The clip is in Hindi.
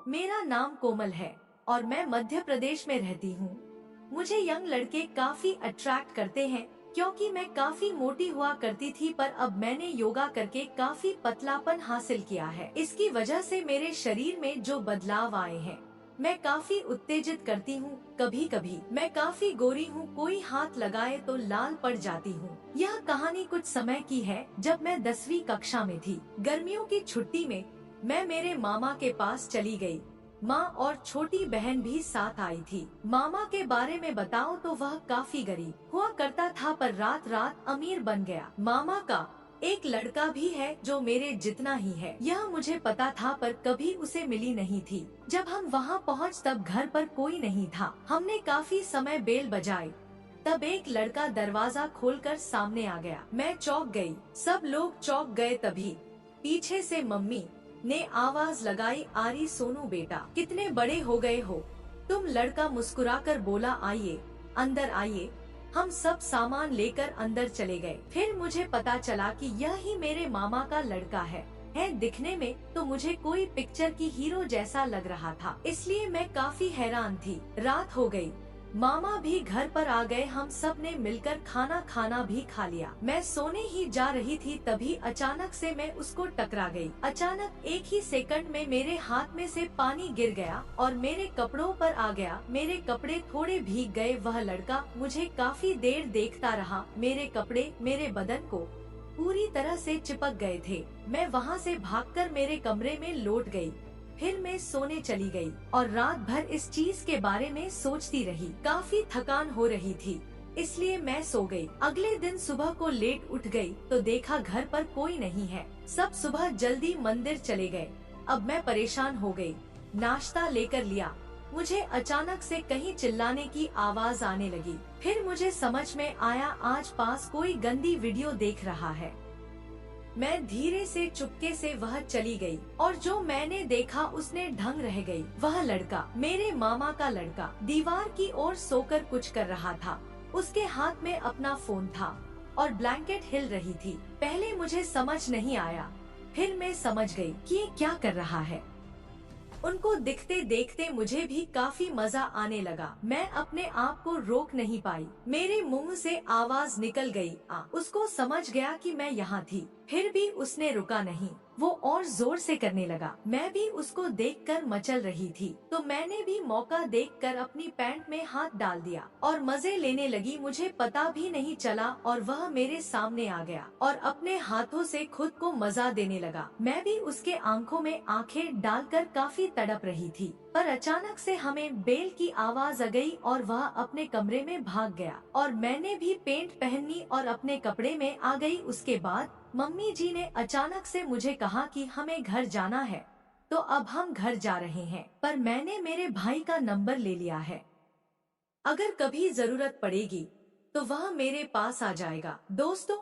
मेरा नाम कोमल है और मैं मध्य प्रदेश में रहती हूँ। मुझे यंग लड़के काफी अट्रैक्ट करते हैं क्योंकि मैं काफी मोटी हुआ करती थी, पर अब मैंने योगा करके काफी पतलापन हासिल किया है। इसकी वजह से मेरे शरीर में जो बदलाव आए हैं, मैं काफी उत्तेजित करती हूँ। कभी कभी मैं काफी गोरी हूँ, कोई हाथ लगाए तो लाल पड़ जाती हूँ। यह कहानी कुछ समय की है, जब मैं 10वीं कक्षा में थी। गर्मियों की छुट्टी में मैं मेरे मामा के पास चली गई। माँ और छोटी बहन भी साथ आई थी। मामा के बारे में बताऊं तो वह काफी गरीब हुआ करता था, पर रात रात अमीर बन गया। मामा का एक लड़का भी है जो मेरे जितना ही है, यह मुझे पता था, पर कभी उसे मिली नहीं थी। जब हम वहाँ पहुँच तब घर पर कोई नहीं था। हमने काफी समय बेल बजाई, तब एक लड़का दरवाजा खोलकर सामने आ गया। मैं चौंक गई, सब लोग चौंक गए। तभी पीछे से मम्मी ने आवाज लगाई, आरी सोनू बेटा, कितने बड़े हो गए हो तुम। लड़का मुस्कुराकर बोला, आइए अंदर आइए। हम सब सामान लेकर अंदर चले गए। फिर मुझे पता चला कि यह ही मेरे मामा का लड़का है। दिखने में तो मुझे कोई पिक्चर की हीरो जैसा लग रहा था, इसलिए मैं काफी हैरान थी। रात हो गई, मामा भी घर पर आ गए। हम सब ने मिलकर खाना भी खा लिया। मैं सोने ही जा रही थी, तभी अचानक से मैं उसको टकरा गई। अचानक एक ही सेकंड में मेरे हाथ में से पानी गिर गया और मेरे कपड़ों पर आ गया। मेरे कपड़े थोड़े भीग गए। वह लड़का मुझे काफी देर देखता रहा। मेरे कपड़े मेरे बदन को पूरी तरह से चिपक गए थे। मैं वहाँ से भागकर मेरे कमरे में लौट गई। फिर मैं सोने चली गई और रात भर इस चीज के बारे में सोचती रही। काफी थकान हो रही थी, इसलिए मैं सो गई। अगले दिन सुबह को लेट उठ गई तो देखा घर पर कोई नहीं है। सब सुबह जल्दी मंदिर चले गए। अब मैं परेशान हो गई। नाश्ता लेकर लिया, मुझे अचानक से कहीं चिल्लाने की आवाज आने लगी। फिर मुझे समझ में आया, आज पास कोई गंदी वीडियो देख रहा है। मैं धीरे से चुपके से वह चली गई और जो मैंने देखा उसने ढंग रह गई। वह लड़का, मेरे मामा का लड़का, दीवार की ओर सोकर कुछ कर रहा था। उसके हाथ में अपना फोन था और ब्लैंकेट हिल रही थी। पहले मुझे समझ नहीं आया, फिर मैं समझ गई कि ये क्या कर रहा है। उनको दिखते देखते मुझे भी काफी मजा आने लगा। मैं अपने आप को रोक नहीं पाई। मेरे मुंह से आवाज निकल गई, आ। उसको समझ गया कि मैं यहाँ थी, फिर भी उसने रुका नहीं। वो और जोर से करने लगा। मैं भी उसको देखकर मचल रही थी, तो मैंने भी मौका देखकर अपनी पैंट में हाथ डाल दिया और मजे लेने लगी। मुझे पता भी नहीं चला और वह मेरे सामने आ गया और अपने हाथों से खुद को मजा देने लगा। मैं भी उसके आंखों में आंखें डालकर काफी तड़प रही थी, पर अचानक से हमें बेल की आवाज आ गई और वह अपने कमरे में भाग गया और मैंने भी पेंट पहनी और अपने कपड़े में आ गई। उसके बाद मम्मी जी ने अचानक से मुझे कहा कि हमें घर जाना है, तो अब हम घर जा रहे हैं। पर मैंने मेरे भाई का नंबर ले लिया है, अगर कभी जरूरत पड़ेगी तो वह मेरे पास आ जाएगा। दोस्तों,